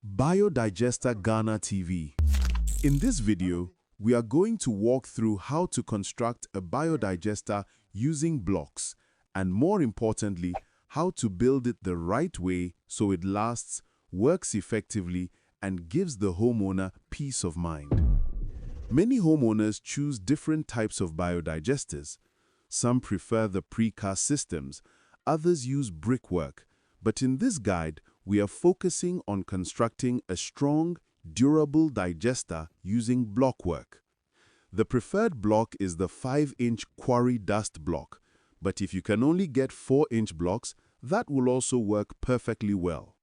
Biodigester Ghana TV. In this video, we are going to walk through how to construct a biodigester using blocks, and more importantly, how to build it the right way so it lasts, works effectively, and gives the homeowner peace of mind. Many homeowners choose different types of biodigesters. Some prefer the precast systems, others use brickwork, but in this guide, we are focusing on constructing a strong, durable digester using blockwork. The preferred block is the 5-inch quarry dust block, but if you can only get 4-inch blocks, that will also work perfectly well.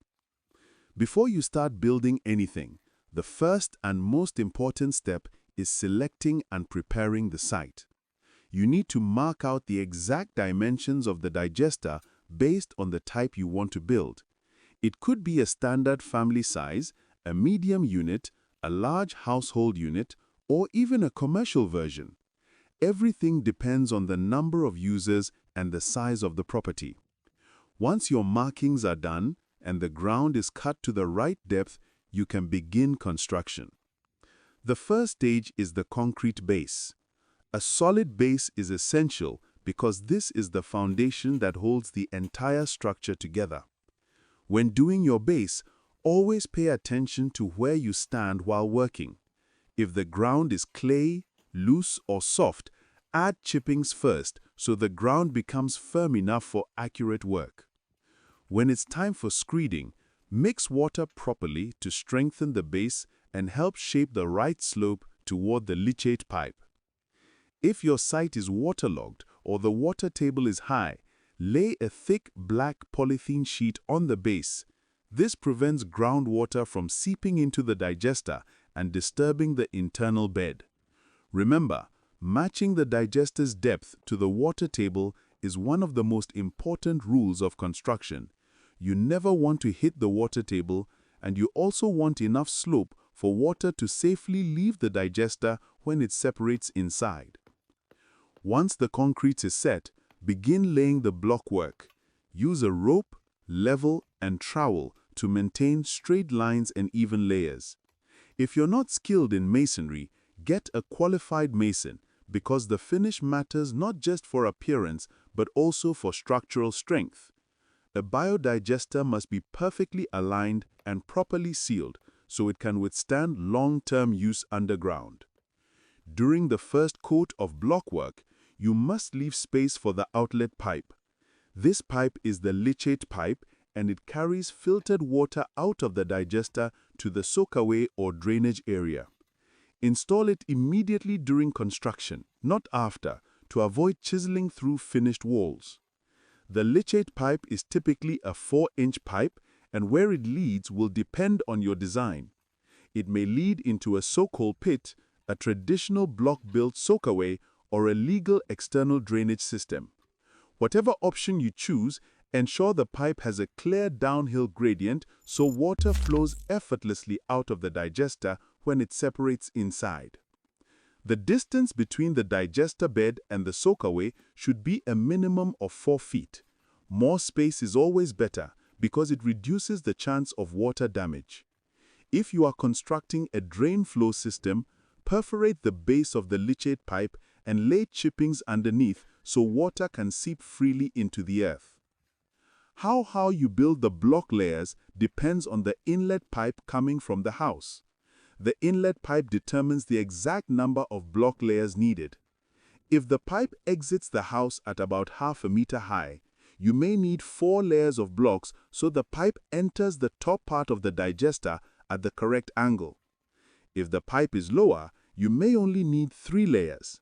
Before you start building anything, the first and most important step is selecting and preparing the site. You need to mark out the exact dimensions of the digester based on the type you want to build. It could be a standard family size, a medium unit, a large household unit, or even a commercial version. Everything depends on the number of users and the size of the property. Once your markings are done and the ground is cut to the right depth, you can begin construction. The first stage is the concrete base. A solid base is essential because this is the foundation that holds the entire structure together. When doing your base, always pay attention to where you stand while working. If the ground is clay, loose, or soft, add chippings first so the ground becomes firm enough for accurate work. When it's time for screeding, mix water properly to strengthen the base and help shape the right slope toward the leachate pipe. If your site is waterlogged or the water table is high, lay a thick black polythene sheet on the base. This prevents groundwater from seeping into the digester and disturbing the internal bed. Remember, matching the digester's depth to the water table is one of the most important rules of construction. You never want to hit the water table, and you also want enough slope for water to safely leave the digester when it separates inside. Once the concrete is set, begin laying the blockwork. Use a rope, level, and trowel to maintain straight lines and even layers. If you're not skilled in masonry, get a qualified mason because the finish matters not just for appearance but also for structural strength. A biodigester must be perfectly aligned and properly sealed so it can withstand long-term use underground. During the first coat of blockwork, you must leave space for the outlet pipe. This pipe is the leachate pipe and it carries filtered water out of the digester to the soakaway or drainage area. Install it immediately during construction, not after, to avoid chiseling through finished walls. The leachate pipe is typically a 4-inch pipe, and where it leads will depend on your design. It may lead into a soak-hole pit, a traditional block-built soakaway, or a legal external drainage system. Whatever option you choose, ensure the pipe has a clear downhill gradient so water flows effortlessly out of the digester when it separates inside. The distance between the digester bed and the soakaway should be a minimum of 4 feet. More space is always better because it reduces the chance of water damage. If you are constructing a drain flow system, perforate the base of the leachate pipe and lay chippings underneath so water can seep freely into the earth. How you build the block layers depends on the inlet pipe coming from the house. The inlet pipe determines the exact number of block layers needed. If the pipe exits the house at about half a meter high, you may need 4 layers of blocks so the pipe enters the top part of the digester at the correct angle. If the pipe is lower, you may only need 3 layers.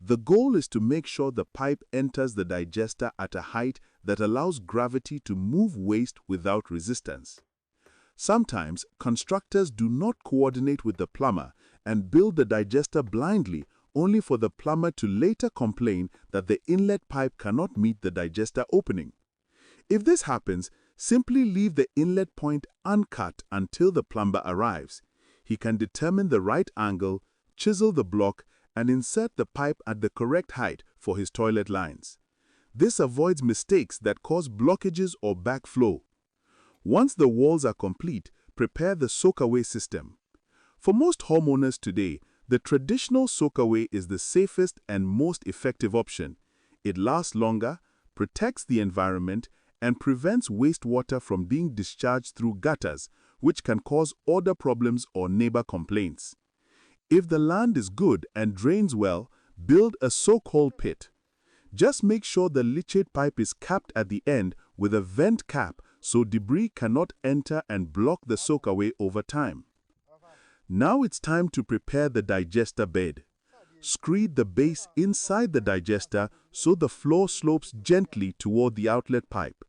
The goal is to make sure the pipe enters the digester at a height that allows gravity to move waste without resistance. Sometimes, constructors do not coordinate with the plumber and build the digester blindly, only for the plumber to later complain that the inlet pipe cannot meet the digester opening. If this happens, simply leave the inlet point uncut until the plumber arrives. He can determine the right angle, chisel the block, and insert the pipe at the correct height for his toilet lines. This avoids mistakes that cause blockages or backflow. Once the walls are complete, prepare the Soakaway system. For most homeowners today, the traditional Soakaway is the safest and most effective option. It lasts longer, protects the environment, and prevents wastewater from being discharged through gutters, which can cause odor problems or neighbor complaints. If the land is good and drains well, build a soak-hole pit. Just make sure the leachate pipe is capped at the end with a vent cap so debris cannot enter and block the soakaway over time. Now it's time to prepare the digester bed. Screed the base inside the digester so the floor slopes gently toward the outlet pipe.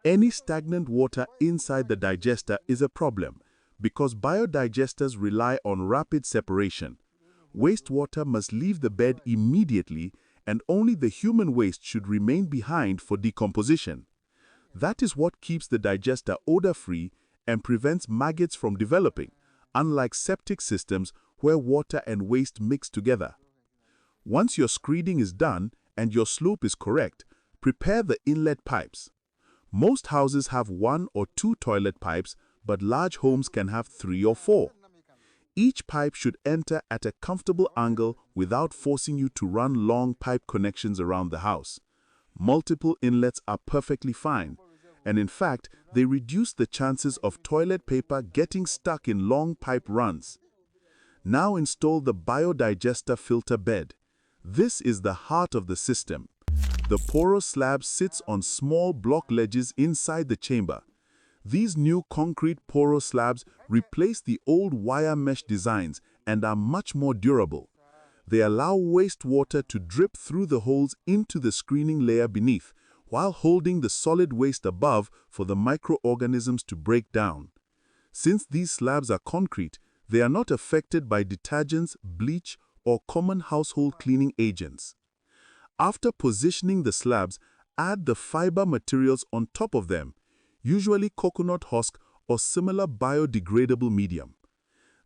Any stagnant water inside the digester is a problem because biodigesters rely on rapid separation. Wastewater must leave the bed immediately, and only the human waste should remain behind for decomposition. That is what keeps the digester odor-free and prevents maggots from developing, unlike septic systems where water and waste mix together. Once your screeding is done and your slope is correct, prepare the inlet pipes. Most houses have 1 or 2 toilet pipes, but large homes can have 3 or 4. Each pipe should enter at a comfortable angle without forcing you to run long pipe connections around the house. Multiple inlets are perfectly fine, and in fact, they reduce the chances of toilet paper getting stuck in long pipe runs. Now install the biodigester filter bed. This is the heart of the system. The porous slab sits on small block ledges inside the chamber. These new concrete porous slabs replace the old wire mesh designs and are much more durable. They allow wastewater to drip through the holes into the screening layer beneath, while holding the solid waste above for the microorganisms to break down. Since these slabs are concrete, they are not affected by detergents, bleach, or common household cleaning agents. After positioning the slabs, add the fiber materials on top of them, usually coconut husk or similar biodegradable medium.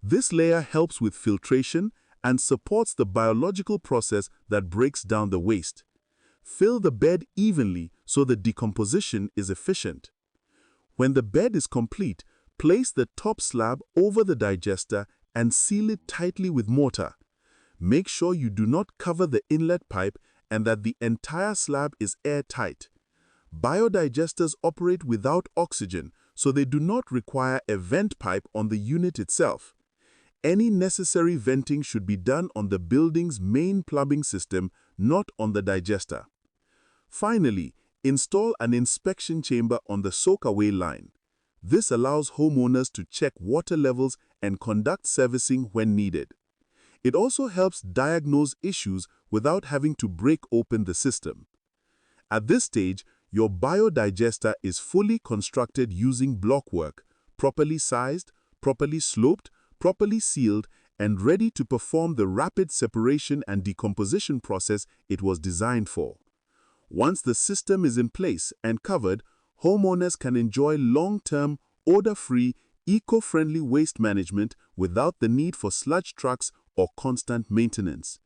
This layer helps with filtration and supports the biological process that breaks down the waste. Fill the bed evenly so the decomposition is efficient. When the bed is complete, place the top slab over the digester and seal it tightly with mortar. Make sure you do not cover the inlet pipe and that the entire slab is airtight. Biodigesters operate without oxygen, so they do not require a vent pipe on the unit itself. Any necessary venting should be done on the building's main plumbing system, not on the digester. Finally, install an inspection chamber on the soakaway line. This allows homeowners to check water levels and conduct servicing when needed. It also helps diagnose issues without having to break open the system. At this stage, your biodigester is fully constructed using blockwork, properly sized, properly sloped, properly sealed, and ready to perform the rapid separation and decomposition process it was designed for. Once the system is in place and covered, homeowners can enjoy long-term, odor-free, eco-friendly waste management without the need for sludge trucks or constant maintenance.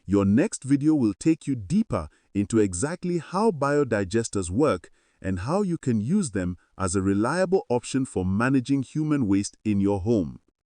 Your next video will take you deeper into exactly how biodigesters work and how you can use them as a reliable option for managing human waste in your home.